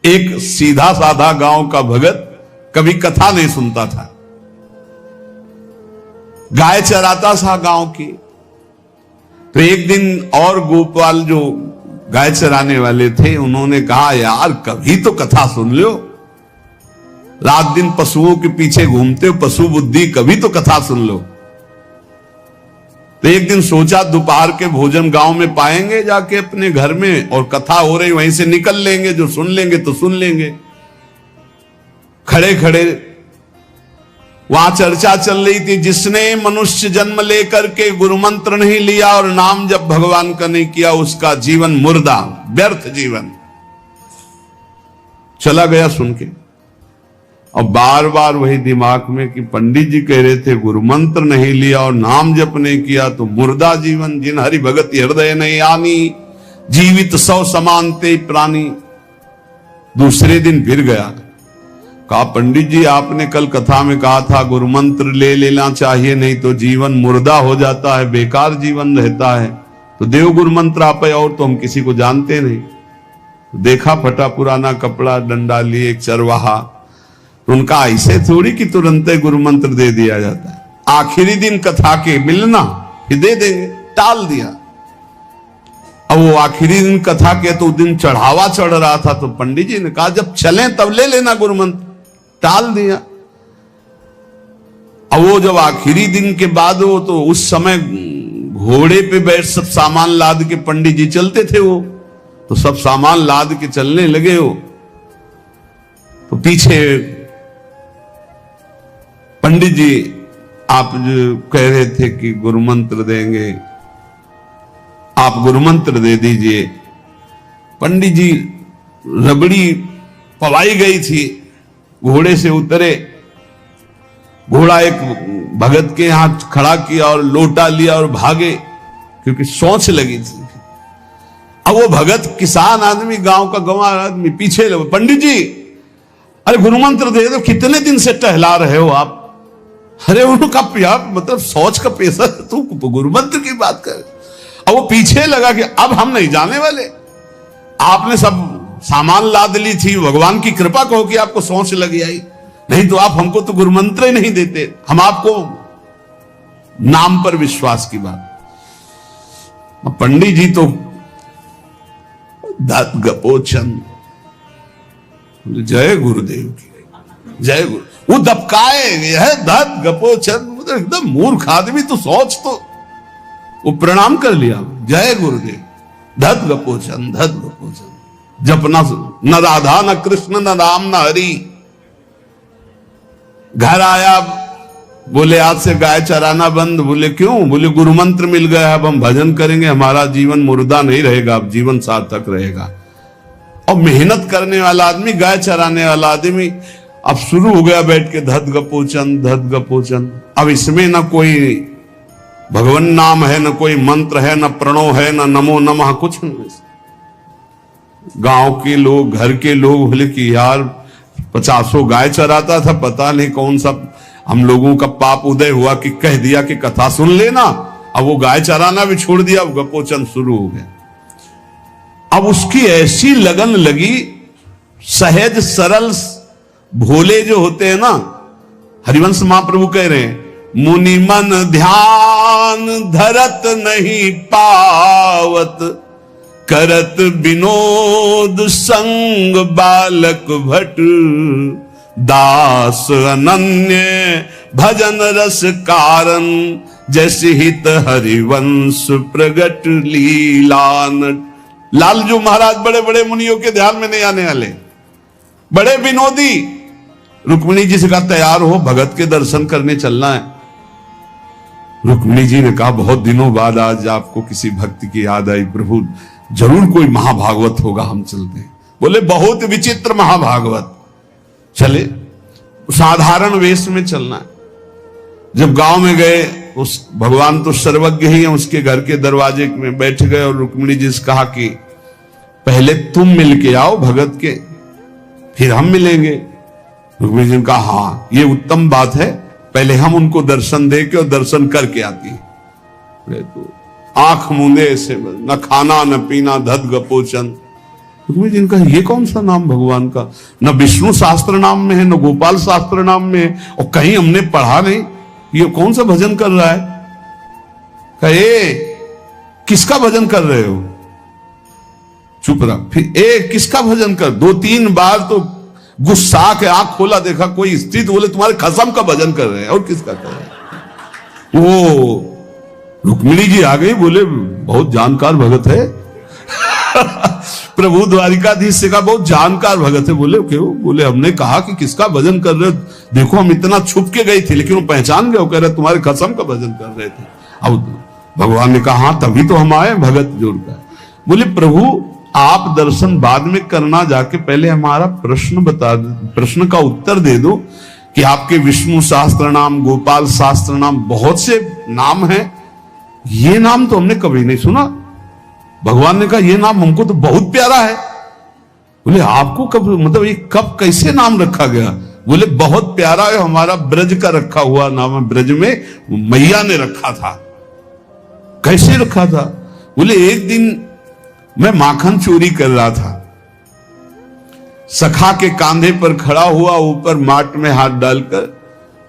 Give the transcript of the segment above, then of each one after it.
एक सीधा साधा गांव का भगत कभी कथा नहीं सुनता था, गाय चराता था गांव की। तो एक दिन और गोपाल जो गाय चराने वाले थे उन्होंने कहा, यार कभी तो कथा सुन लो, रात दिन पशुओं के पीछे घूमते हो, पशु बुद्धि, कभी तो कथा सुन लो। तो एक दिन सोचा दोपहर के भोजन गांव में पाएंगे जाके अपने घर में, और कथा हो रही वहीं से निकल लेंगे, जो सुन लेंगे तो सुन लेंगे। खड़े खड़े वहां चर्चा चल रही थी, जिसने मनुष्य जन्म लेकर के गुरु मंत्र नहीं लिया और नाम जब भगवान का नहीं किया, उसका जीवन मुर्दा, व्यर्थ जीवन। चला गया सुन के, और बार बार वही दिमाग में कि पंडित जी कह रहे थे गुरु मंत्र नहीं लिया और नाम जप नहीं किया तो मुर्दा जीवन। जिन हरि भगत हृदय नहीं आनी, जीवित सौ समानते प्राणी। दूसरे दिन फिर गया, कहा पंडित जी आपने कल कथा में कहा था गुरु मंत्र ले लेना चाहिए, नहीं तो जीवन मुर्दा हो जाता है, बेकार जीवन रहता है। तो देव गुरु मंत्र आप, और तो हम किसी को जानते नहीं। देखा फटा पुराना कपड़ा, डंडा लिए एक चरवाहा। उनका ऐसे थोड़ी कि तुरंत गुरु मंत्र दे दिया जाता है, आखिरी दिन कथा के मिलना फिर दे देंगे, टाल दिया। अब वो आखिरी दिन कथा के तो दिन चढ़ावा चढ़ रहा था, तो पंडित जी ने कहा जब चलें तब ले लेना गुरु मंत्र, टाल दिया। अब वो जब आखिरी दिन के बाद, वो तो उस समय घोड़े पे बैठ सब सामान लाद के पंडित जी चलते थे, वो तो सब सामान लाद के चलने लगे। हो तो पीछे पंडित जी आप जो कह रहे थे कि गुरु मंत्र देंगे, आप गुरु मंत्र दे दीजिए। पंडित जी रबड़ी पवाई गई थी, घोड़े से उतरे, घोड़ा एक भगत के यहां खड़ा किया और लोटा लिया और भागे, क्योंकि सोच लगी थी। अब वो भगत किसान आदमी, गांव का गंवार आदमी पीछे लगे, पंडित जी अरे गुरु मंत्र दे दो, कितने दिन से टहला रहे हो आप। अरे उनका मतलब सोच का पेशा, तू गुरु मंत्र की बात कर। अब वो पीछे लगा कि अब हम नहीं जाने वाले, आपने सब सामान लाद ली थी, भगवान की कृपा कहो कि आपको सोच लगी आई, नहीं तो आप हमको तो गुरु मंत्र ही नहीं देते, हम आपको नाम पर विश्वास की बात। पंडित जी तो दत्त गपोचन, जय गुरुदेव की जय गुरु। वो दबकाए है दत्त गपोचन, एकदम मूर्ख आदमी, तो सोच तो। वो प्रणाम कर लिया, जय गुरुदेव, दत्त गपोचन, दत्त गपोचन। जपना न राधा न कृष्ण न राम न हरि। घर आया, बोले आज से गाय चराना बंद। बोले क्यों? बोले गुरु मंत्र मिल गया, अब हम भजन करेंगे, हमारा जीवन मुर्दा नहीं रहेगा, अब जीवन सार्थक रहेगा। और मेहनत करने वाला आदमी, गाय चराने वाला आदमी, अब शुरू हो गया बैठ के धत गपोचन, धत गपोचन। अब इसमें न कोई भगवान नाम है, न कोई मंत्र है, न प्रणव है, न नमो नमः, कुछ नहीं। गांव के लोग, घर के लोग बोले कि यार 50 गाय चराता था, पता नहीं कौन सा हम लोगों का पाप उदय हुआ कि कह दिया कि कथा सुन लेना। अब वो गाय चराना भी छोड़ दिया, अब गपोचन शुरू हो गया। अब उसकी ऐसी लगन लगी, सहज सरल भोले जो होते हैं ना, हरिवंश महाप्रभु कह रहे हैं, मुनि मन ध्यान धरत नहीं पावत, करत विनोद संग बालक भट, दास अनन्य भजन रस कारण, जैसे हित हरिवंश प्रगट लीलान। लालजू महाराज बड़े बड़े मुनियों के ध्यान में नहीं आने वाले, बड़े विनोदी। रुक्मिणी जी से कहा तैयार हो, भगत के दर्शन करने चलना है। रुक्मिणी जी ने कहा बहुत दिनों बाद आज आपको किसी भक्ति की याद आई, प्रभु जरूर कोई महाभागवत होगा, हम चलते हैं। बोले बहुत विचित्र महाभागवत। चले, साधारण वेश में चलना है। जब गांव में गए, उस भगवान तो सर्वज्ञ ही है, उसके घर के दरवाजे में बैठ गए और रुक्मिणी जी से कहा कि पहले तुम मिल के आओ भगत के, फिर हम मिलेंगे। रुक्मिणी जी ने कहा हाँ ये उत्तम बात है, पहले हम उनको दर्शन दे के और दर्शन करके आती है। तो आंख मूंदे ऐसे, न खाना न पीना, धत गपोचन। रुक्मिणी जी ने कहा ये कौन सा नाम भगवान का, न विष्णु शास्त्र नाम में है न गोपाल शास्त्र नाम में है, और कहीं हमने पढ़ा नहीं, ये कौन सा भजन कर रहा है। कहे किसका भजन कर रहे हो, चुप रहा। फिर किसका भजन कर, 2-3 बार तो गुस्सा के आंख खोला, देखा कोई स्त्री, तो बोले तुम्हारे खसम का भजन कर रहे हैं, और किसका कर रहे हैं। वो रुक्मिणी जी आ गई, बोले बहुत जानकार भगत है प्रभु द्वारिकाधीश से कहा बहुत जानकार भगत है। बोले क्यों, बोले हमने कहा कि किसका भजन कर रहे हो, देखो हम इतना छुप के गई थी लेकिन वो पहचान गए, वो कह रहे तुम्हारे खसम का भजन कर रहे थे। अब भगवान ने कहा हाँ तभी तो हम आए भगत जोड़कर। बोले प्रभु आप दर्शन बाद में करना, जाके पहले हमारा प्रश्न बता दो, प्रश्न का उत्तर दे दो कि आपके विष्णु शास्त्र नाम, गोपाल शास्त्र नाम, बहुत से नाम हैं, ये नाम तो हमने कभी नहीं सुना। भगवान ने कहा ये नाम हमको तो बहुत प्यारा है। बोले आपको कब, मतलब ये कब कैसे नाम रखा गया। बोले बहुत प्यारा है, हमारा ब्रज का रखा हुआ नाम है, ब्रज में मैया ने रखा था। कैसे रखा था। बोले एक दिन मैं माखन चोरी कर रहा था, सखा के कांधे पर खड़ा हुआ, ऊपर माट में हाथ डालकर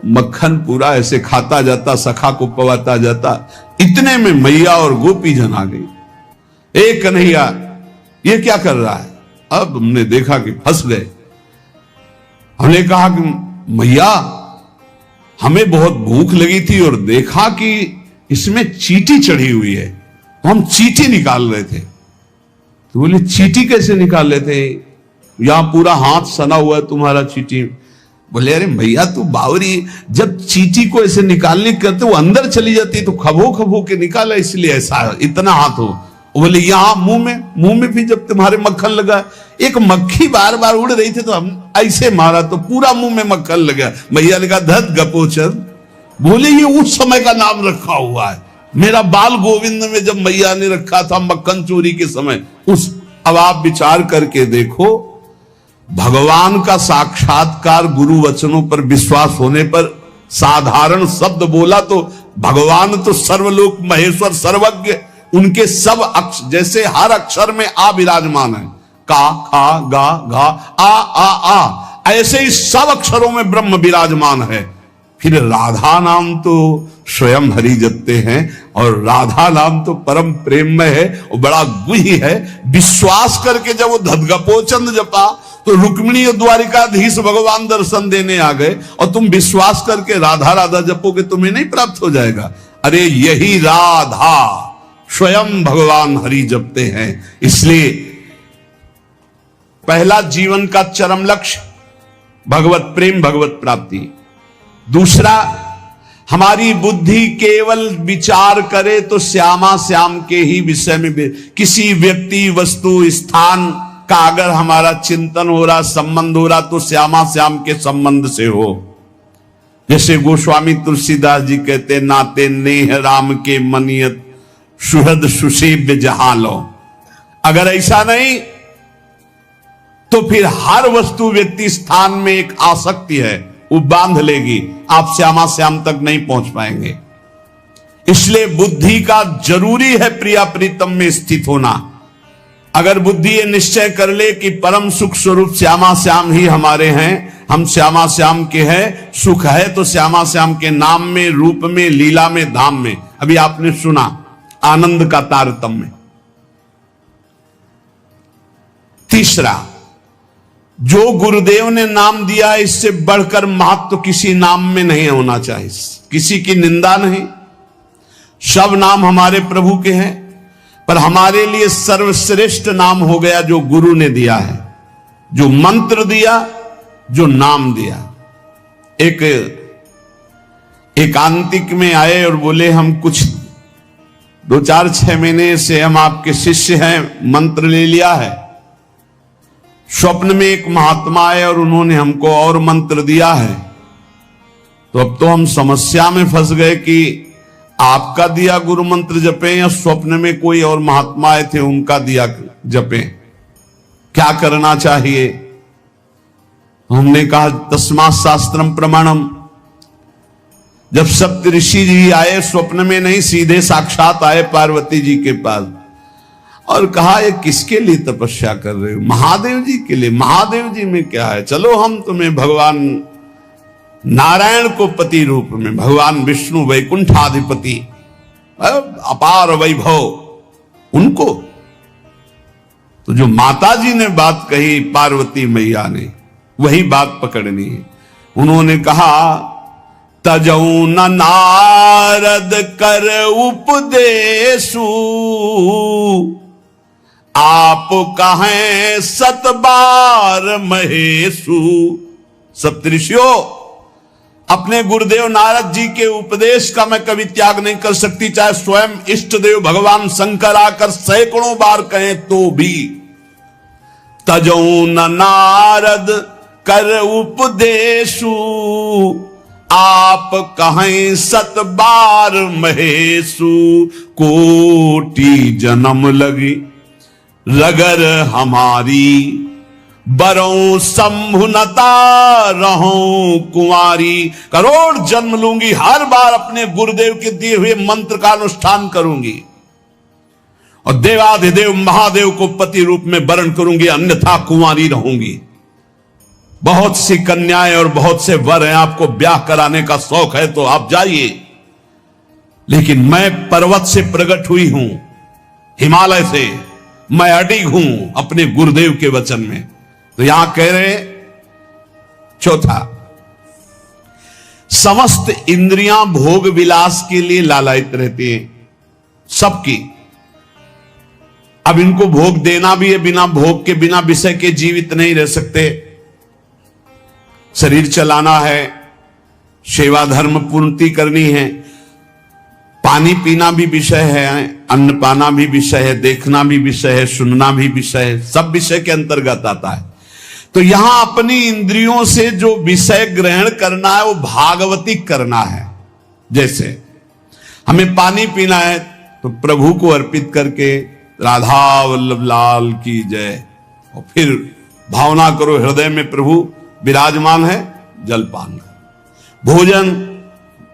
मक्खन पूरा ऐसे खाता जाता, सखा को पवाता जाता। इतने में मैया और गोपी जन आ गई। एक कन्हैया ये क्या कर रहा है। अब हमने देखा कि फंस गए। हमने कहा कि मैया हमें बहुत भूख लगी थी और देखा कि इसमें चींटी चढ़ी हुई है, तो हम चींटी निकाल रहे थे। तो बोले चींटी कैसे निकाल रहे थे, यहां पूरा हाथ सना हुआ है तुम्हारा चींटी। बोले अरे भैया तू बावरी, जब चींटी को ऐसे निकालने करते वो अंदर चली जाती तो खबो खबो के निकाला, इसलिए ऐसा इतना हाथ हो। बोले यहां मुंह में भी जब तुम्हारे मक्खन लगा, एक मक्खी बार बार उड़ रही थी तो हम ऐसे मारा तो पूरा मुंह में मक्खन लगा। भैया ने कहा धत गपोचन। बोले ये उस समय का नाम रखा हुआ है, मेरा बाल गोविंद में जब मैया ने रखा था मक्खन चोरी के समय उस। अब आप विचार करके देखो, भगवान का साक्षात्कार गुरु वचनों पर विश्वास होने पर साधारण शब्द बोला तो भगवान तो सर्वलोक महेश्वर सर्वज्ञ, उनके सब जैसे हर अक्षर में आ विराजमान है, का खा गा घा आ, ऐसे ही सब अक्षरों में ब्रह्म विराजमान है। फिर राधा नाम तो स्वयं हरि जपते हैं, और राधा नाम तो परम प्रेममय है और बड़ा गुही है। विश्वास करके जब वो धदगपोचंद जपा तो रुक्मिणी और द्वारिकाधीश भगवान दर्शन देने आ गए, और तुम विश्वास करके राधा राधा जपोगे तुम्हें नहीं प्राप्त हो जाएगा। अरे यही राधा स्वयं भगवान हरि जपते हैं। इसलिए पहला जीवन का चरम लक्ष्य भगवत प्रेम, भगवत प्राप्ति। दूसरा, हमारी बुद्धि केवल विचार करे तो श्यामा श्याम के ही विषय में, किसी व्यक्ति वस्तु स्थान का अगर हमारा चिंतन हो रहा, संबंध हो रहा, तो श्यामा श्याम के संबंध से हो। जैसे गोस्वामी तुलसीदास जी कहते नाते नेह राम के मनियत सुहृद सुसेव्य जहालो। अगर ऐसा नहीं तो फिर हर वस्तु व्यक्ति स्थान में एक आसक्ति है, वो बांध लेगी, आप श्यामा श्याम तक नहीं पहुंच पाएंगे। इसलिए बुद्धि का जरूरी है प्रिया प्रीतम में स्थित होना। अगर बुद्धि ये निश्चय कर ले कि परम सुख स्वरूप श्यामा श्याम ही हमारे हैं, हम श्यामा श्याम के हैं, सुख है तो श्यामा श्याम के नाम में, रूप में, लीला में, धाम में। अभी आपने सुना आनंद का तारतम्य। तीसरा, जो गुरुदेव ने नाम दिया इससे बढ़कर महत्व किसी नाम में नहीं होना चाहिए, किसी की निंदा नहीं। सब नाम हमारे प्रभु के हैं, पर हमारे लिए सर्वश्रेष्ठ नाम हो गया जो गुरु ने दिया है, जो मंत्र दिया, जो नाम दिया। एक एकांतिक में आए और बोले हम कुछ 2-4-6 महीने से हम आपके शिष्य हैं, मंत्र ले लिया है। स्वप्न में एक महात्मा आए और उन्होंने हमको और मंत्र दिया है, तो अब तो हम समस्या में फंस गए कि आपका दिया गुरु मंत्र जपें या स्वप्न में कोई और महात्मा आए थे उनका दिया जपें, क्या करना चाहिए। हमने कहा तस्मात् शास्त्रम प्रमाणम। जब सप्तऋषि जी आए स्वप्न में नहीं, सीधे साक्षात आए पार्वती जी के पास, और कहा ये किसके लिए तपस्या कर रहे हो? महादेव जी के लिए। महादेव जी में क्या है, चलो हम तुम्हें भगवान नारायण को पति रूप में, भगवान विष्णु वैकुंठाधिपति अपार वैभव उनको। तो जो माता जी ने बात कही पार्वती मैया ने, वही बात पकड़नी है। उन्होंने कहा तजऊ न नारद कर उपदेशु, आप कहें सत बार महेशु। सप्तऋषियों, अपने गुरुदेव नारद जी के उपदेश का मैं कभी त्याग नहीं कर सकती, चाहे स्वयं इष्ट देव भगवान शंकर आकर सैकड़ों बार कहें तो भी। तजऊ न नारद कर उपदेशु, आप कहें सत बार महेशु। कोटि जन्म लगी रगर हमारी, बरों संभुनता रहूं कुंवारी। करोड़ जन्म लूंगी, हर बार अपने गुरुदेव के दिए हुए मंत्र का अनुष्ठान करूंगी और देवाधिदेव महादेव को पति रूप में वरण करूंगी, अन्यथा कुंवारी रहूंगी। बहुत सी कन्याएं और बहुत से वर हैं, आपको ब्याह कराने का शौक है तो आप जाइए, लेकिन मैं पर्वत से प्रकट हुई हूं, हिमालय से, मैं अडिग हूं अपने गुरुदेव के वचन में। तो यहां कह रहे चौथा, समस्त इंद्रियां भोग विलास के लिए लालायित रहती हैं, सबकी। अब इनको भोग देना भी है, बिना भोग के, बिना विषय के जीवित नहीं रह सकते। शरीर चलाना है, सेवा धर्म पूर्ति करनी है, पानी पीना भी विषय है, अन्न पाना भी विषय है, देखना भी विषय है, सुनना भी विषय है, सब विषय के अंतर्गत आता है। तो यहां अपनी इंद्रियों से जो विषय ग्रहण करना है वो भागवतिक करना है। जैसे हमें पानी पीना है तो प्रभु को अर्पित करके राधा वल्लभ लाल की जय, और फिर भावना करो हृदय में प्रभु विराजमान है, जलपान करो। भोजन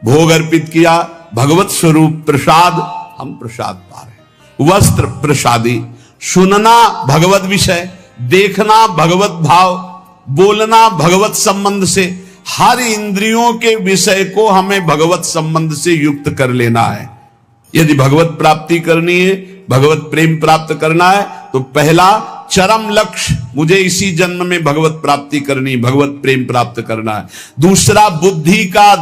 भोग अर्पित किया, भगवत स्वरूप प्रसाद, हम प्रसाद पा रहे। वस्त्र प्रसादी, सुनना भगवत विषय, देखना भगवत भाव, बोलना भगवत संबंध से। हर इंद्रियों के विषय को हमें भगवत संबंध से युक्त कर लेना है। यदि भगवत प्राप्ति करनी है, भगवत प्रेम प्राप्त करना है, तो पहला चरम लक्ष्य मुझे इसी जन्म में भगवत प्राप्ति करनी, भगवत प्रेम प्राप्त करना है। दूसरा बुद्धि का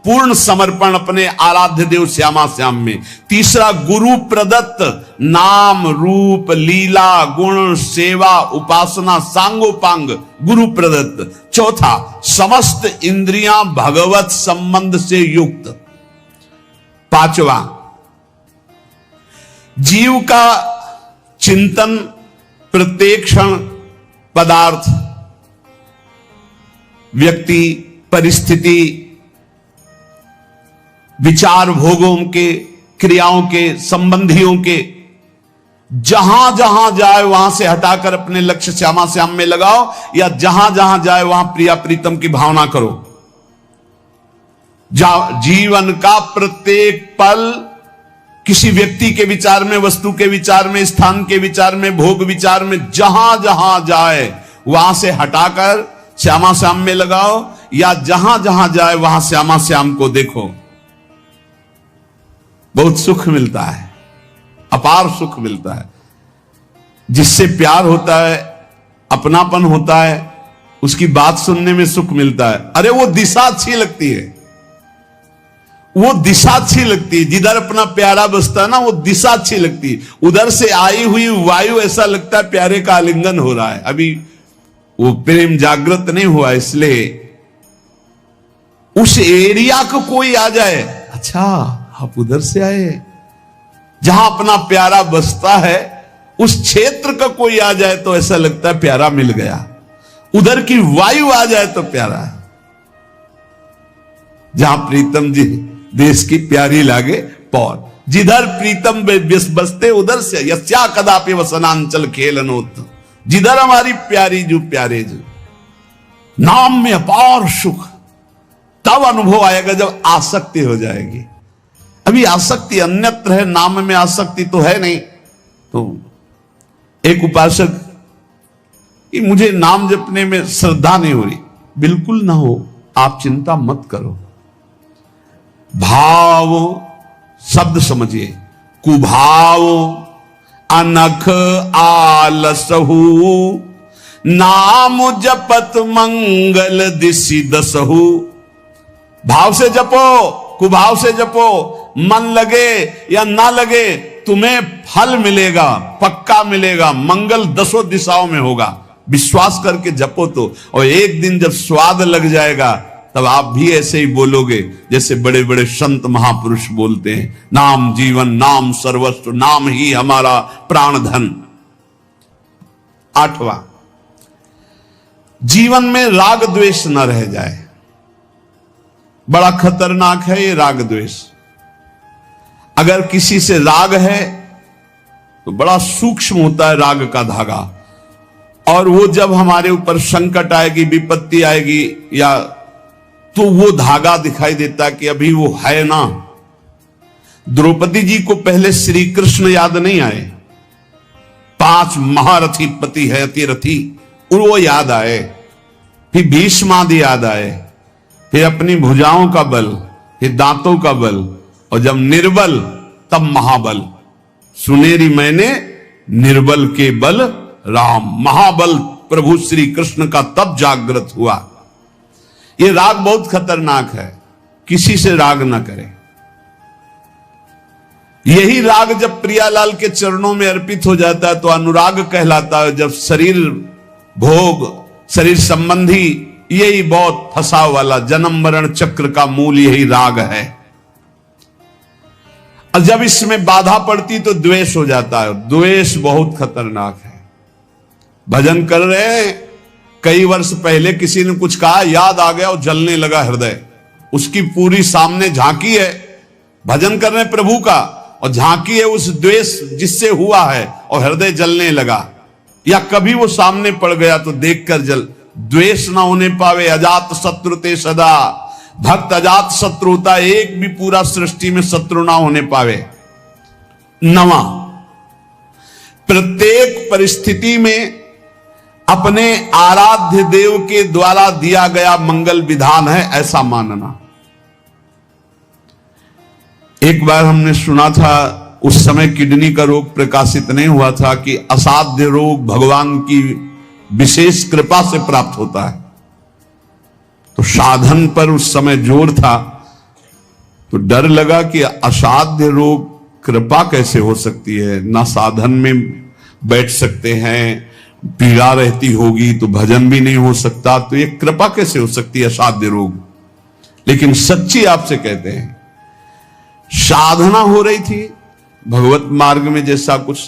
पूर्ण समर्पण अपने आराध्य देव श्यामा श्याम में। तीसरा गुरु प्रदत्त नाम रूप लीला गुण सेवा उपासना सांगोपांग गुरु प्रदत्त। चौथा समस्त इंद्रियां भगवत संबंध से युक्त। पांचवा जीव का चिंतन प्रत्येक क्षण पदार्थ, व्यक्ति, परिस्थिति, विचार भोगों के, क्रियाओं के, संबंधियों के, जहां जहां जाए वहां से हटाकर अपने लक्ष्य श्यामा श्याम में लगाओ, या जहां जहां जाए वहां प्रिया प्रीतम की भावना करो। जीवन का प्रत्येक पल किसी व्यक्ति के विचार में, वस्तु के विचार में, स्थान के विचार में, भोग विचार में, जहां जहां जाए वहां से हटाकर श्यामा श्याम में लगाओ, या जहां जहां जाए वहां श्यामा श्याम को देखो। बहुत सुख मिलता है, अपार सुख मिलता है। जिससे प्यार होता है, अपनापन होता है, उसकी बात सुनने में सुख मिलता है। अरे वो दिशा अच्छी लगती है, वो दिशा अच्छी लगती है। जिधर अपना प्यारा बसता है ना, वो दिशा अच्छी लगती है। उधर से आई हुई वायु ऐसा लगता है प्यारे का आलिंगन हो रहा है, अभी वो प्रेम जागृत नहीं हुआ। इसलिए उस एरिया को कोई आ जाए, अच्छा आप उधर से आए, जहां अपना प्यारा बसता है उस क्षेत्र का कोई आ जाए तो ऐसा लगता है प्यारा मिल गया। उधर की वायु आ जाए तो प्यारा। जहां प्रीतम जी देश की प्यारी लागे पौर, जिधर प्रीतम बसते उधर से यस्या कदापि वसनांचल खेलनोत। जिधर हमारी प्यारी जो प्यारे जो, नाम में अपार सुख तब अनुभव आएगा जब आसक्ति हो जाएगी। अभी आसक्ति अन्यत्र है, नाम में आसक्ति तो है नहीं, तो एक उपासक कि मुझे नाम जपने में श्रद्धा नहीं हो रही। बिल्कुल ना हो, आप चिंता मत करो। भाव शब्द समझिए, कुभाव अनख आलसहु, नाम जपत मंगल दिशि दसहु। भाव से जपो, कुभाव से जपो, मन लगे या ना लगे तुम्हें फल मिलेगा, पक्का मिलेगा, मंगल दसों दिशाओं में होगा। विश्वास करके जपो तो, और एक दिन जब स्वाद लग जाएगा तब आप भी ऐसे ही बोलोगे जैसे बड़े बड़े संत महापुरुष बोलते हैं, नाम जीवन, नाम सर्वस्व, नाम ही हमारा प्राण धन। 8वां, जीवन में राग द्वेष न रह जाए। बड़ा खतरनाक है ये राग द्वेष। अगर किसी से राग है तो बड़ा सूक्ष्म होता है राग का धागा, और वो जब हमारे ऊपर संकट आएगी, विपत्ति आएगी, या तो वो धागा दिखाई देता कि अभी वो है ना। द्रौपदी जी को पहले श्री कृष्ण याद नहीं आए, 5 महारथी पति है अतिरथी, और वो याद आए। फिर भीष्मादि याद आए, फिर अपनी भुजाओं का बल, फिर दांतों का बल, और जब निर्बल तब महाबल। सुनेरी मैंने निर्बल के बल राम, महाबल प्रभु श्री कृष्ण का तब जागृत हुआ। ये राग बहुत खतरनाक है, किसी से राग ना करें। यही राग जब प्रियालाल के चरणों में अर्पित हो जाता है तो अनुराग कहलाता है। जब शरीर भोग, शरीर संबंधी, यही बहुत फंसाव वाला जन्म मरण चक्र का मूल यही राग है। और जब इसमें बाधा पड़ती तो द्वेष हो जाता है। द्वेष बहुत खतरनाक है। भजन कर रहे हैं, कई वर्ष पहले किसी ने कुछ कहा, याद आ गया और जलने लगा हृदय। उसकी पूरी सामने झांकी है, भजन कर रहे हैं प्रभु का, और झांकी है उस द्वेष जिससे हुआ है, और हृदय जलने लगा। या कभी वो सामने पड़ गया तो देखकर जल। द्वेष ना होने पावे, अजात शत्रु ते सदा। भक्त अजात शत्रु होता, एक भी पूरा सृष्टि में शत्रु ना होने पावे। 9वां, प्रत्येक परिस्थिति में अपने आराध्य देव के द्वारा दिया गया मंगल विधान है ऐसा मानना। एक बार हमने सुना था, उस समय किडनी का रोग प्रकाशित नहीं हुआ था, कि असाध्य रोग भगवान की विशेष कृपा से प्राप्त होता है। तो साधन पर उस समय जोर था, तो डर लगा कि असाध्य रोग कृपा कैसे हो सकती है, ना साधन में बैठ सकते हैं, पीड़ा रहती होगी तो भजन भी नहीं हो सकता, तो ये कृपा कैसे हो सकती है असाध्य रोग। लेकिन सच्ची आपसे कहते हैं, साधना हो रही थी भगवत मार्ग में जैसा कुछ,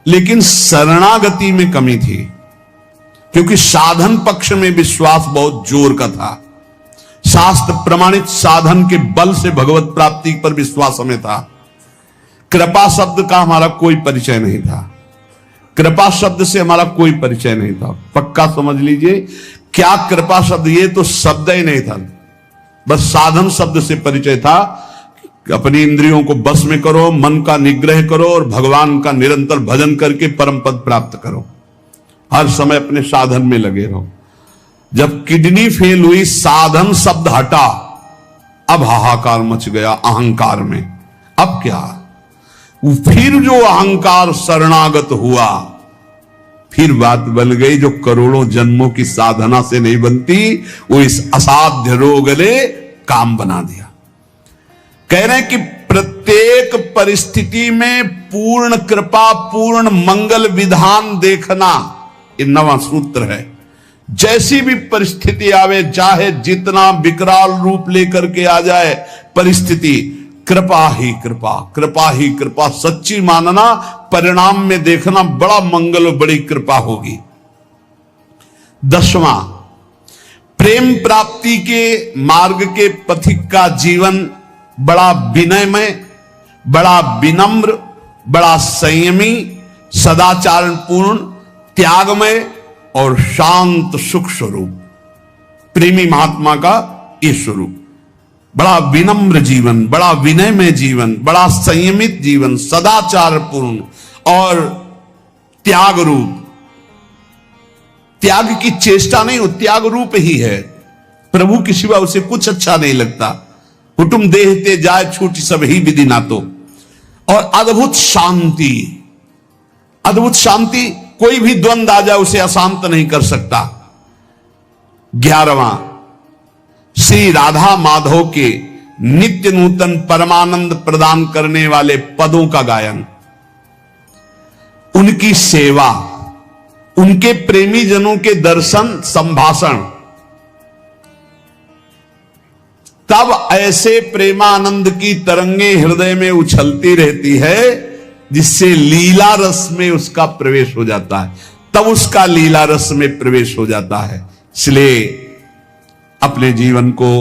लेकिन शरणागति में कमी थी, क्योंकि साधन पक्ष में विश्वास बहुत जोर का था। शास्त्र प्रमाणित साधन के बल से भगवत प्राप्ति पर विश्वास हमें था। कृपा शब्द का हमारा कोई परिचय नहीं था, कृपा शब्द से हमारा कोई परिचय नहीं था। पक्का समझ लीजिए, क्या कृपा शब्द, ये तो शब्द ही नहीं था, बस साधन शब्द से परिचय था। अपनी इंद्रियों को बस में करो, मन का निग्रह करो, और भगवान का निरंतर भजन करके परम पद प्राप्त करो। हर समय अपने साधन में लगे रहो। जब किडनी फेल हुई, साधन शब्द हटा, अब हाहाकार मच गया अहंकार में। अब क्या, फिर जो अहंकार शरणागत हुआ, फिर बात बन गई जो करोड़ों जन्मों की साधना से नहीं बनती, वो इस असाध्य रोग ने काम बना दिया। कह रहे हैं कि प्रत्येक परिस्थिति में पूर्ण कृपा, पूर्ण मंगल विधान देखना, ये 9वां सूत्र है। जैसी भी परिस्थिति आवे, चाहे जितना विकराल रूप लेकर के आ जाए परिस्थिति, कृपा ही कृपा, कृपा ही कृपा सच्ची मानना, परिणाम में देखना बड़ा मंगल और बड़ी कृपा होगी। 10वां, प्रेम प्राप्ति के मार्ग के पथिक का जीवन बड़ा विनयमय, बड़ा विनम्र, बड़ा संयमी, सदाचारपूर्ण, त्यागमय और शांत सुख स्वरूप। प्रेमी महात्मा का ये स्वरूप, बड़ा विनम्र जीवन, बड़ा विनयमय जीवन, बड़ा संयमित जीवन, सदाचारपूर्ण और त्याग रूप, त्याग की चेष्टा नहीं, वो त्याग रूप ही है। प्रभु के सिवा उसे कुछ अच्छा नहीं लगता। कुटुंब देहते जाए छूट सब ही विधि ना तो। और अद्भुत शांति, अद्भुत शांति, कोई भी द्वंद आ जाए उसे अशांत नहीं कर सकता। 11वां, श्री राधा माधव के नित्य नूतन परमानंद प्रदान करने वाले पदों का गायन, उनकी सेवा, उनके प्रेमी जनों के दर्शन संभाषण, तब ऐसे प्रेमानंद की तरंगे हृदय में उछलती रहती है जिससे लीला रस में उसका प्रवेश हो जाता है, तब उसका लीला रस में प्रवेश हो जाता है। इसलिए अपने जीवन को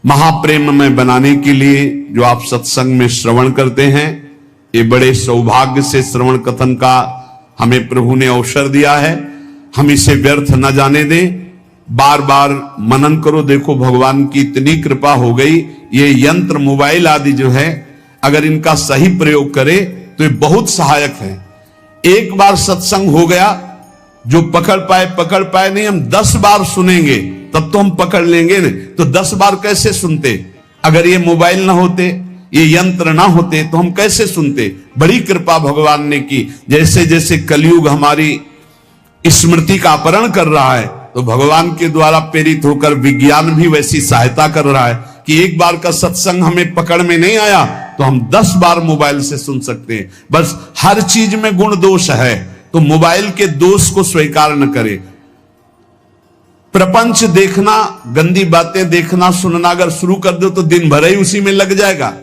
महाप्रेम में बनाने के लिए जो आप सत्संग में श्रवण करते हैं, ये बड़े सौभाग्य से श्रवण कथन का हमें प्रभु ने अवसर दिया है। हम इसे व्यर्थ न जाने दें, बार बार मनन करो। देखो भगवान की इतनी कृपा हो गई, ये यंत्र मोबाइल आदि जो है, अगर इनका सही प्रयोग करे तो ये बहुत सहायक है। एक बार सत्संग हो गया, जो पकड़ पाए नहीं, हम 10 बार सुनेंगे तब तो हम पकड़ लेंगे ना। तो 10 बार कैसे सुनते? अगर ये मोबाइल ना होते, ये यंत्र ना होते तो हम कैसे सुनते? बड़ी कृपा भगवान ने की। जैसे जैसे कलयुग हमारी स्मृति का अपहरण कर रहा है, तो भगवान के द्वारा प्रेरित होकर विज्ञान भी वैसी सहायता कर रहा है कि एक बार का सत्संग हमें पकड़ में नहीं आया तो हम 10 बार मोबाइल से सुन सकते हैं। बस हर चीज में गुण दोष है, तो मोबाइल के दोष को स्वीकार न करे। प्रपंच देखना, गंदी बातें देखना सुनना अगर शुरू कर दो तो दिन भर ही उसी में लग जाएगा।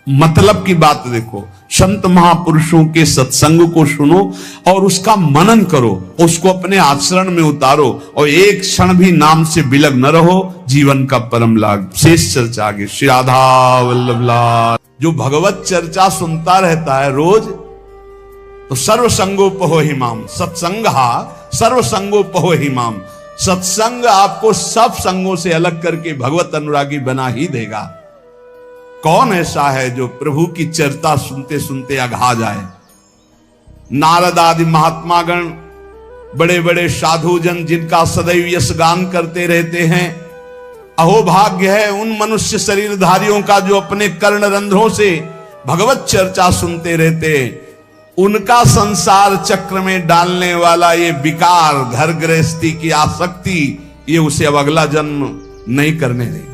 मतलब की बात देखो, संत महापुरुषों के सत्संग को सुनो और उसका मनन करो, उसको अपने आचरण में उतारो और एक क्षण भी नाम से विलग न रहो, जीवन का परम लाभ। शेष चर्चा आगे। श्री राधा वल्लभ लाल। जो भगवत चर्चा सुनता रहता है रोज, तो सर्वसंगोपहो हिमाम, सत्संगहा सर्वसंगोपहो हिमाम। सत्संग आपको सब संगों से अलग करके भगवत अनुरागी बना ही देगा। कौन ऐसा है जो प्रभु की चर्चा सुनते सुनते अघा जाए? नारद आदि महात्मागण, बड़े बड़े साधु जन जिनका सदैव यश गान करते रहते हैं, अहो भाग्य है उन मनुष्य शरीरधारियों का जो अपने कर्ण रंध्रों से भगवत चर्चा सुनते रहते हैं। उनका संसार चक्र में डालने वाला ये विकार, घर गृहस्थी की आसक्ति, ये उसे अब अगला जन्म नहीं करने देगी।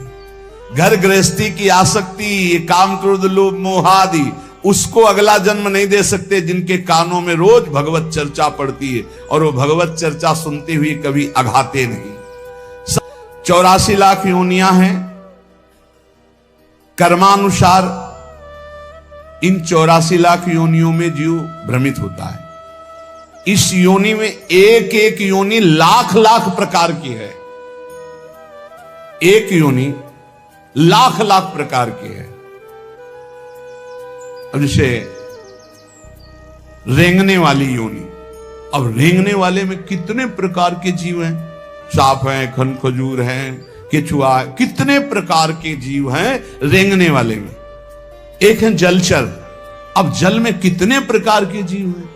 घर गृहस्थी की आसक्ति, ये काम क्रोध लोभ मोह आदि, उसको अगला जन्म नहीं दे सकते जिनके कानों में रोज भगवत चर्चा पड़ती है और वो भगवत चर्चा सुनते हुए कभी अघाते नहीं। 84 लाख योनियां हैं कर्मानुसार। इन 84 लाख योनियों में जीव भ्रमित होता है। इस योनि में एक एक योनि लाख लाख प्रकार की है। एक योनि लाख लाख प्रकार की है। अब जैसे रेंगने वाली योनि, अब रेंगने वाले में कितने प्रकार के जीव हैं? सांप हैं, खन खजूर हैं, केचुआ, कितने प्रकार के जीव हैं रेंगने वाले में। एक है जलचर, अब जल में कितने प्रकार के जीव हैं।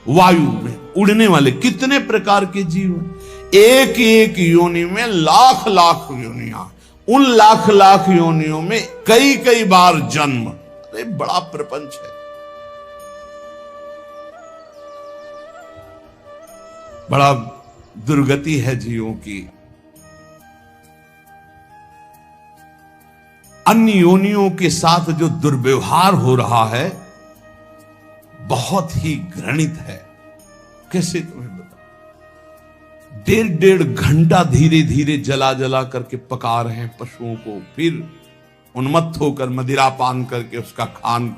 वायु में उड़ने वाले कितने प्रकार के जीव हैं। एक एक योनि में लाख लाख योनियां, उन लाख लाख योनियों में कई कई बार जन्म। अरे बड़ा प्रपंच है, बड़ा दुर्गति है जीवों की। अन्य योनियों के साथ जो दुर्व्यवहार हो रहा है बहुत ही घृणित है। कैसे तुम्हें बता, 1.5 घंटा धीरे धीरे जला जला करके पका रहे हैं पशुओं को, फिर उन्मत्त होकर मदिरा पान करके उसका खान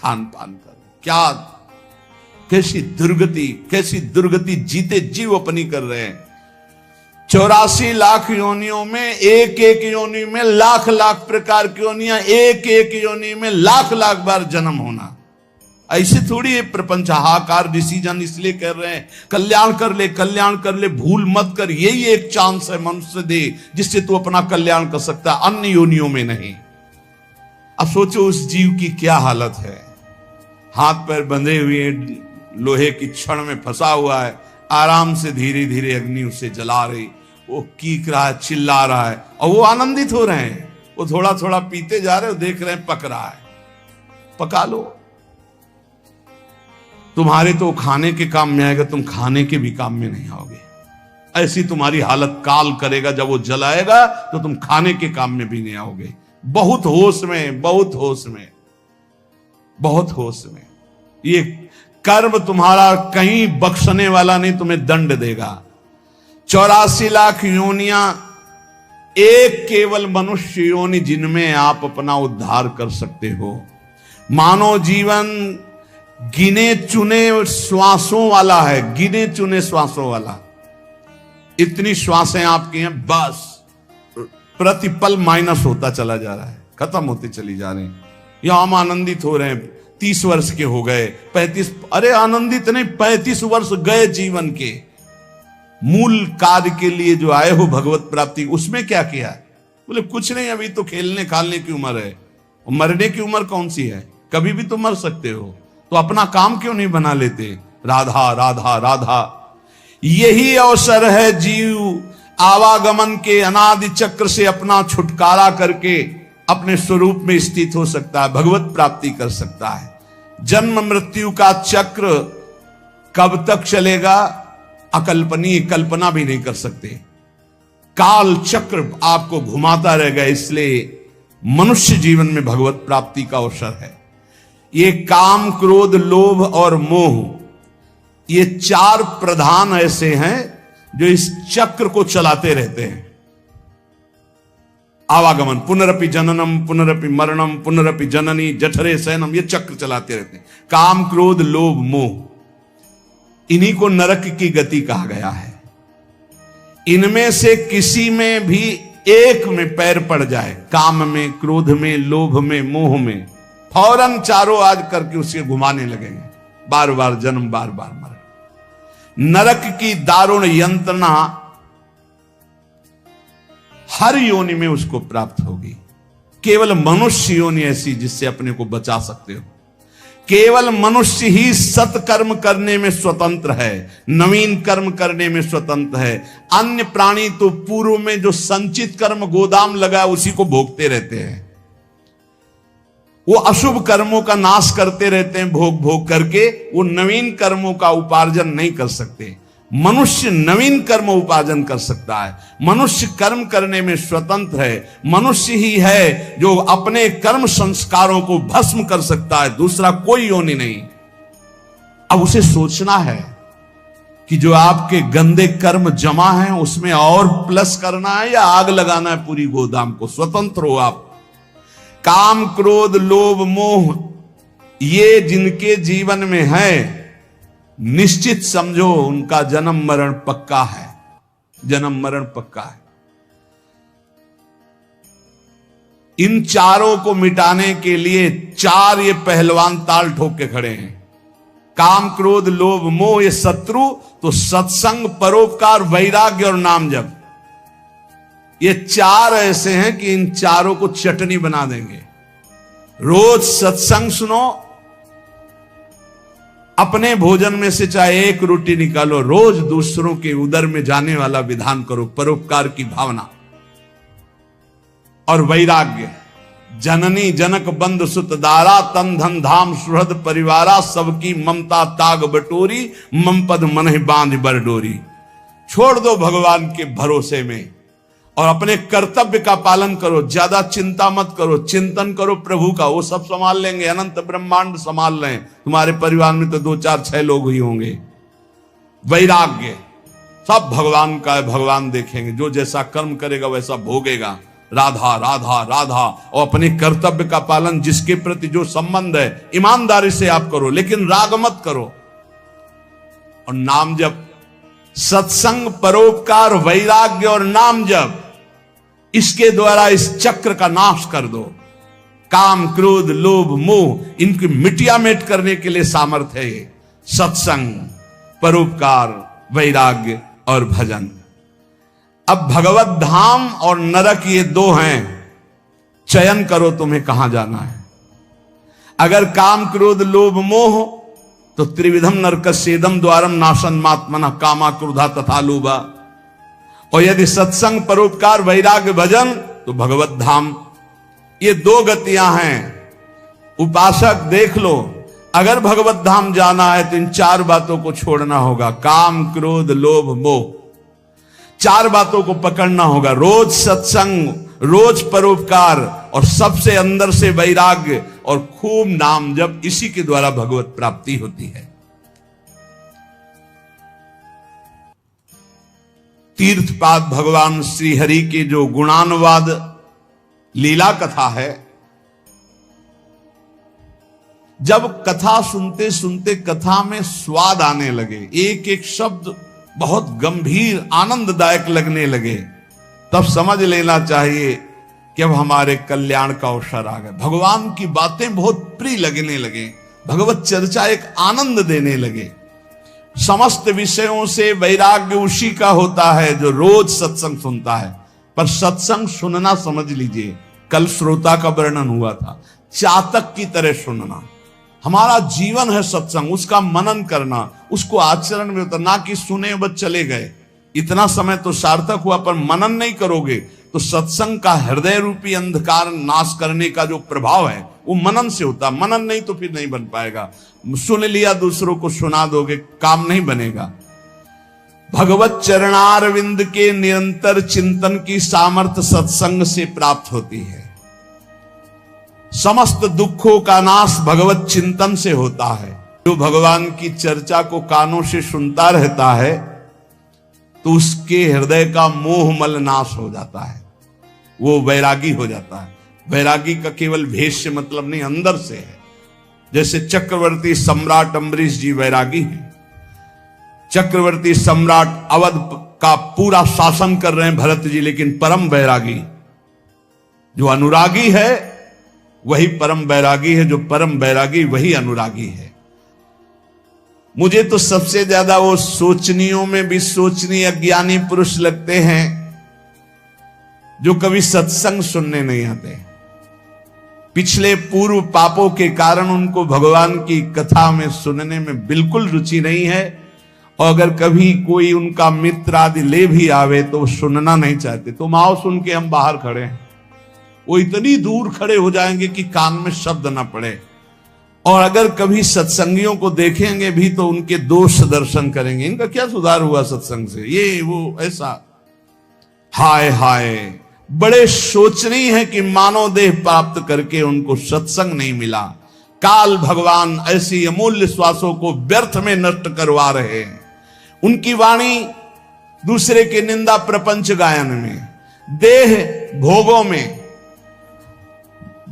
पान कर। क्या कैसी दुर्गति जीते जीव अपनी कर रहे हैं। 84 लाख योनियों में एक एक योनि में लाख लाख प्रकार की योनियां, एक एक योनि में लाख लाख बार जन्म होना। ऐसे थोड़ी ये प्रपंच हाहाकार डिसीजन इसलिए कर रहे हैं कल्याण कर ले, भूल मत कर। यही एक चांस है मनुष्य दे जिससे तू अपना कल्याण कर सकता है, अन्य योनियों में नहीं। अब सोचो उस जीव की क्या हालत है, हाथ पैर बंधे हुए, लोहे की छड़ में फंसा हुआ है, आराम से धीरे धीरे अग्नि उसे जला रही, वो कीक रहा है, चिल्ला रहा है, और वो आनंदित हो रहे हैं। वो थोड़ा थोड़ा पीते जा रहे हो, देख रहे हैं पक रहा है, पका लो। तुम्हारे तो खाने के काम में आएगा, तुम खाने के भी काम में नहीं आओगे। ऐसी तुम्हारी हालत काल करेगा, जब वो जलाएगा तो तुम खाने के काम में भी नहीं आओगे। बहुत होश में, बहुत होश में, बहुत होश में। ये कर्म तुम्हारा कहीं बख्शने वाला नहीं, तुम्हें दंड देगा। 84 लाख योनियां, एक केवल मनुष्य योनि जिनमें आप अपना उद्धार कर सकते हो। मानव जीवन गिने चुने श्वासों वाला है, गिने चुने श्वासों वाला। इतनी श्वासें आपकी हैं, बस प्रतिपल माइनस होता चला जा रहा है, खत्म होती चली जा रही हैं। यहां हम आनंदित हो रहे हैं, 30 वर्ष के हो गए, 35, अरे आनंदित नहीं, 35 वर्ष गए जीवन के। मूल कार्य के लिए जो आए हो भगवत प्राप्ति, उसमें क्या किया? बोले कुछ नहीं, अभी तो खेलने खालने की उम्र है, मरने की उम्र कौन सी है? कभी भी तो मर सकते हो, तो अपना काम क्यों नहीं बना लेते? राधा राधा राधा। यही अवसर है जीव आवागमन के अनादि चक्र से अपना छुटकारा करके अपने स्वरूप में स्थित हो सकता है, भगवत प्राप्ति कर सकता है। जन्म मृत्यु का चक्र कब तक चलेगा, अकल्पनीय, कल्पना भी नहीं कर सकते। काल चक्र आपको घुमाता रहेगा, इसलिए मनुष्य जीवन में भगवत प्राप्ति का अवसर है। ये काम, क्रोध, लोभ और मोह, ये 4 प्रधान ऐसे हैं जो इस चक्र को चलाते रहते हैं। आवागमन, पुनरपि जननम पुनरपि मरणम पुनरपि जननी जठरे शयनम, ये चक्र चलाते रहते हैं। काम, क्रोध, लोभ, मोह, इन्हीं को नरक की गति कहा गया है। इनमें से किसी में भी एक में पैर पड़ जाए, काम में, क्रोध में, लोभ में, मोह में, फौरन चारों आज करके उसे घुमाने लगेंगे, बार बार जन्म, बार बार मरण। नरक की दारुण यंत्रणा हर योनि में उसको प्राप्त होगी। केवल मनुष्य योनि ऐसी जिससे अपने को बचा सकते हो। केवल मनुष्य ही सत्कर्म करने में स्वतंत्र है, नवीन कर्म करने में स्वतंत्र है। अन्य प्राणी तो पूर्व में जो संचित कर्म गोदाम लगा उसी को भोगते रहते हैं। वो अशुभ कर्मों का नाश करते रहते हैं, भोग भोग करके। वो नवीन कर्मों का उपार्जन नहीं कर सकते। मनुष्य नवीन कर्म उपार्जन कर सकता है। मनुष्य कर्म करने में स्वतंत्र है। मनुष्य ही है जो अपने कर्म संस्कारों को भस्म कर सकता है, दूसरा कोई योनि नहीं। अब उसे सोचना है कि जो आपके गंदे कर्म जमा हैं उसमें और प्लस करना है या आग लगाना है पूरी गोदाम को। स्वतंत्र हो आप। काम, क्रोध, लोभ, मोह, ये जिनके जीवन में है, निश्चित समझो उनका जन्म मरण पक्का है। जन्म मरण पक्का है। इन चारों को मिटाने के लिए 4 ये पहलवान ताल ठोक के खड़े हैं। काम, क्रोध, लोभ, मोह, ये शत्रु, तो सत्संग, परोपकार, वैराग्य और नाम जप, ये 4 ऐसे हैं कि इन चारों को चटनी बना देंगे। रोज सत्संग सुनो, अपने भोजन में से चाहे एक रोटी निकालो, रोज दूसरों के उदर में जाने वाला विधान करो, परोपकार की भावना और वैराग्य। जननी जनक बंद सुत दारा, तन धन धाम सुहृद परिवारा, सबकी ममता ताग बटोरी, मम पद मनहि बांध बरडोरी। छोड़ दो भगवान के भरोसे में और अपने कर्तव्य का पालन करो। ज्यादा चिंता मत करो, चिंतन करो प्रभु का, वो सब संभाल लेंगे। अनंत ब्रह्मांड संभाल लें। तुम्हारे परिवार में तो 2 4 6 लोग ही होंगे। वैराग्य, सब भगवान का है, भगवान देखेंगे। जो जैसा कर्म करेगा वैसा भोगेगा। राधा राधा राधा। और अपने कर्तव्य का पालन, जिसके प्रति जो संबंध है ईमानदारी से आप करो, लेकिन राग मत करो। और नाम जप, सत्संग, परोपकार, वैराग्य और नाम जप, इसके द्वारा इस चक्र का नाश कर दो। काम, क्रोध, लोभ, मोह, इनकी मिटिया मेट करने के लिए सामर्थ्य है सत्संग, परोपकार, वैराग्य और भजन। अब भगवत धाम और नरक ये 2 हैं। चयन करो तुम्हें कहां जाना है। अगर काम, क्रोध, लोभ, मोह तो त्रिविधम नरकस्येदम द्वारम नाशन मात्मना कामा क्रोधा तथा लोभा। और यदि सत्संग, परोपकार, वैराग्य, भजन तो भगवत धाम। ये दो गतियां हैं। उपासक देख लो, अगर भगवत धाम जाना है तो इन चार बातों को छोड़ना होगा। काम, क्रोध, लोभ, मोह, चार बातों को पकड़ना होगा। रोज सत्संग, रोज परोपकार और सबसे अंदर से वैराग्य और खूब नाम जप। इसी के द्वारा भगवत प्राप्ति होती है। तीर्थपाद भगवान श्री हरि के जो गुणानुवाद लीला कथा है, जब कथा सुनते सुनते कथा में स्वाद आने लगे, एक एक शब्द बहुत गंभीर आनंददायक लगने लगे, तब समझ लेना चाहिए कि अब हमारे कल्याण का अवसर आ गया। भगवान की बातें बहुत प्रिय लगने लगे, भगवत चर्चा एक आनंद देने लगे। समस्त विषयों से वैराग्य उसी का होता है जो रोज सत्संग सुनता है। पर सत्संग सुनना, समझ लीजिए, कल श्रोता का वर्णन हुआ था, चातक की तरह सुनना। हमारा जीवन है सत्संग, उसका मनन करना, उसको आचरण में उतरना, कि सुने बस चले गए। इतना समय तो सार्थक हुआ, पर मनन नहीं करोगे तो सत्संग का हृदय रूपी अंधकार नाश करने का जो प्रभाव है वो मनन से होता। मनन नहीं तो फिर नहीं बन पाएगा। सुन लिया, दूसरों को सुना दोगे, काम नहीं बनेगा। भगवत चरणारविंद के निरंतर चिंतन की सामर्थ्य सत्संग से प्राप्त होती है। समस्त दुखों का नाश भगवत चिंतन से होता है। जो भगवान की चर्चा को कानों से सुनता रहता है तो उसके हृदय का मोह मल नाश हो जाता है, वो वैरागी हो जाता है। वैरागी का केवल भेष से मतलब नहीं, अंदर से है। जैसे चक्रवर्ती सम्राट अम्बरीश जी वैरागी हैं। चक्रवर्ती सम्राट अवध का पूरा शासन कर रहे हैं भरत जी, लेकिन परम वैरागी। जो अनुरागी है वही परम वैरागी है, जो परम वैरागी वही अनुरागी है। मुझे तो सबसे ज्यादा वो सोचनियों में भी सोचनीय अज्ञानी पुरुष लगते हैं जो कभी सत्संग सुनने नहीं आते। पिछले पूर्व पापों के कारण उनको भगवान की कथा में सुनने में बिल्कुल रुचि नहीं है, और अगर कभी कोई उनका मित्र आदि ले भी आवे तो वो सुनना नहीं चाहते। तो आओ सुन के हम बाहर खड़े हैं, वो इतनी दूर खड़े हो जाएंगे कि कान में शब्द ना पड़े। और अगर कभी सत्संगियों को देखेंगे भी तो उनके दोष दर्शन करेंगे, इनका क्या सुधार हुआ सत्संग से, ये वो ऐसा। हाय हाय, बड़े शोचनीय है कि मानव देह प्राप्त करके उनको सत्संग नहीं मिला। काल भगवान ऐसी अमूल्य श्वासों को व्यर्थ में नष्ट करवा रहे हैं। उनकी वाणी दूसरे के निंदा प्रपंच गायन में, देह भोगों में,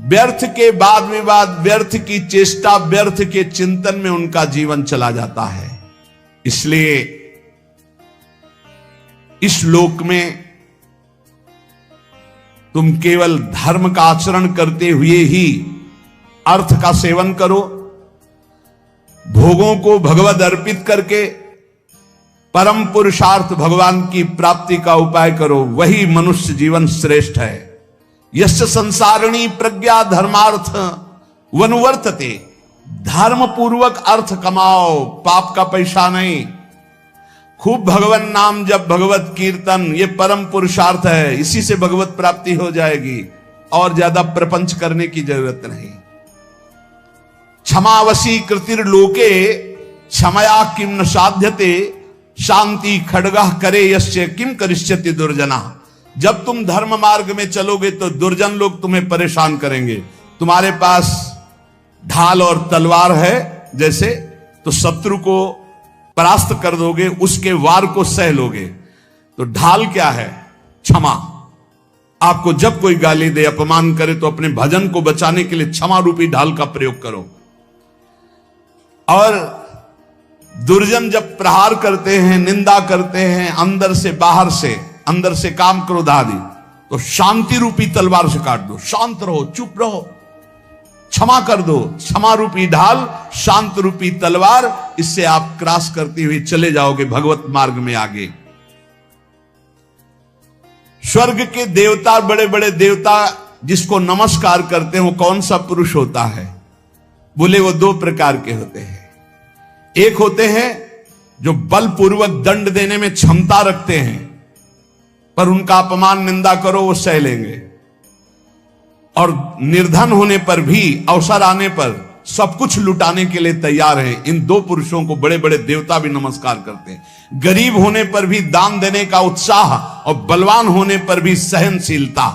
व्यर्थ के वाद विवाद, व्यर्थ की चेष्टा, व्यर्थ के चिंतन में उनका जीवन चला जाता है। इसलिए इस लोक में तुम केवल धर्म का आचरण करते हुए ही अर्थ का सेवन करो, भोगों को भगवद अर्पित करके परम पुरुषार्थ भगवान की प्राप्ति का उपाय करो, वही मनुष्य जीवन श्रेष्ठ है। यस्य संसारिणी प्रज्ञा धर्मार्थ वनुवर्तते, धर्म पूर्वक अर्थ कमाओ, पाप का पैसा नहीं। खूब भगवान नाम जब, भगवत कीर्तन, ये परम पुरुषार्थ है, इसी से भगवत प्राप्ति हो जाएगी, और ज्यादा प्रपंच करने की जरूरत नहीं। क्षमावशी कृतिर्लोके क्षमया किम न साध्यते, शांति खड्गः करे यस्य किम करिष्यति दुर्जना। जब तुम धर्म मार्ग में चलोगे तो दुर्जन लोग तुम्हें परेशान करेंगे। तुम्हारे पास ढाल और तलवार है जैसे, तो शत्रु को परास्त कर दोगे, उसके वार को सह लोगे। तो ढाल क्या है? क्षमा। आपको जब कोई गाली दे, अपमान करे, तो अपने भजन को बचाने के लिए क्षमा रूपी ढाल का प्रयोग करो। और दुर्जन जब प्रहार करते हैं, निंदा करते हैं, अंदर से बाहर से, अंदर से काम क्रोध आदि, तो शांति रूपी तलवार से काट दो। शांत रहो, चुप रहो, क्षमा कर दो। क्षमा रूपी ढाल, शांत रूपी तलवार, इससे आप क्रॉस करते हुए चले जाओगे भगवत मार्ग में आगे। स्वर्ग के देवता, बड़े बड़े देवता जिसको नमस्कार करते हैं, वो कौन सा पुरुष होता है? बोले वो दो प्रकार के होते हैं। एक होते हैं जो बलपूर्वक दंड देने में क्षमता रखते हैं, पर उनका अपमान निंदा करो वो सह लेंगे, और निर्धन होने पर भी अवसर आने पर सब कुछ लुटाने के लिए तैयार हैं। इन दो पुरुषों को बड़े बड़े देवता भी नमस्कार करते हैं। गरीब होने पर भी दान देने का उत्साह और बलवान होने पर भी सहनशीलता,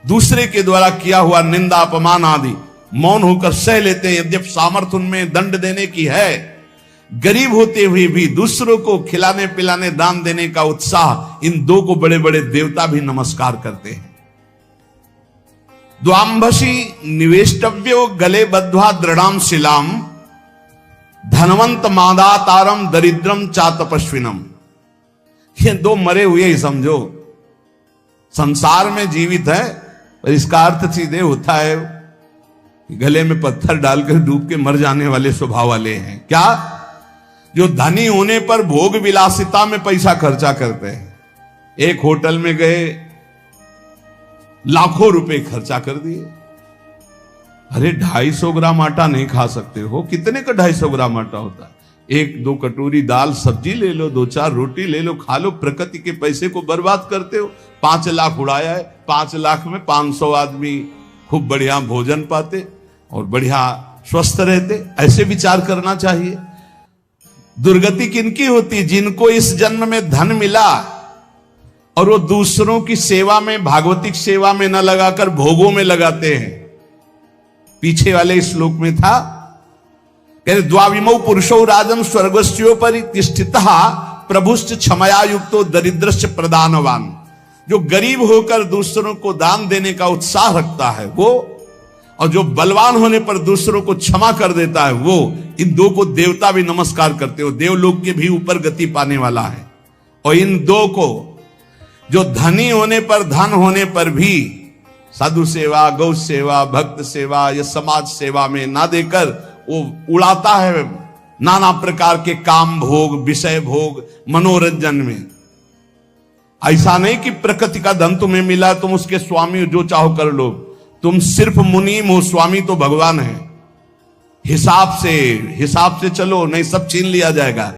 दूसरे के द्वारा किया हुआ निंदा अपमान आदि मौन होकर सह लेते हैं। यद्यपि सामर्थ्य उनमें दंड देने की है, गरीब होते हुए भी दूसरों को खिलाने पिलाने दान देने का उत्साह, इन दो को बड़े बड़े देवता भी नमस्कार करते हैं। द्वांभसी निवेष्टव्यो गले बद्ध्वा दृढ़ाम शिलाम, धनवंत मादातारम दरिद्रम चा तपस्विनम। ये दो मरे हुए ही समझो, संसार में जीवित है, पर इसका अर्थ सीधे होता है गले में पत्थर डालकर डूब के मर जाने वाले स्वभाव वाले हैं। क्या? जो धनी होने पर भोग विलासिता में पैसा खर्चा करते हैं। एक होटल में गए, लाखों रुपए खर्चा कर दिए। अरे 250 ग्राम आटा नहीं खा सकते हो? कितने का 250 ग्राम आटा होता है? 1-2 कटोरी दाल सब्जी ले लो, 2-4 रोटी ले लो, खा लो। प्रकृति के पैसे को बर्बाद करते हो। 5 लाख उड़ाया है, 5 लाख में 500 आदमी खूब बढ़िया भोजन पाते और बढ़िया स्वस्थ रहते। ऐसे विचार करना चाहिए। दुर्गति किनकी होती? जिनको इस जन्म में धन मिला और वो दूसरों की सेवा में, भागवतिक सेवा में न लगाकर भोगों में लगाते हैं। पीछे वाले श्लोक में था, कहते द्वाविमौ पुरुषौ राजन स्वर्गस्योपरि तिष्ठितः प्रभुश्च क्षमया युक्तो दरिद्रश्च प्रदानवान। जो गरीब होकर दूसरों को दान देने का उत्साह रखता है वो, और जो बलवान होने पर दूसरों को क्षमा कर देता है वो, इन दो को देवता भी नमस्कार करते हो। देवलोक के भी ऊपर गति पाने वाला है। और इन दो को जो धनी होने पर, धन होने पर भी साधु सेवा, गौ सेवा, भक्त सेवा या समाज सेवा में ना देकर वो उड़ाता है नाना प्रकार के काम भोग, विषय भोग, मनोरंजन में। ऐसा नहीं कि प्रकृति का धन तुम्हें मिला, तुम उसके स्वामी जो चाहो कर लो। तुम सिर्फ मुनीम हो, स्वामी तो भगवान है। हिसाब से चलो, नहीं सब छीन लिया जाएगा।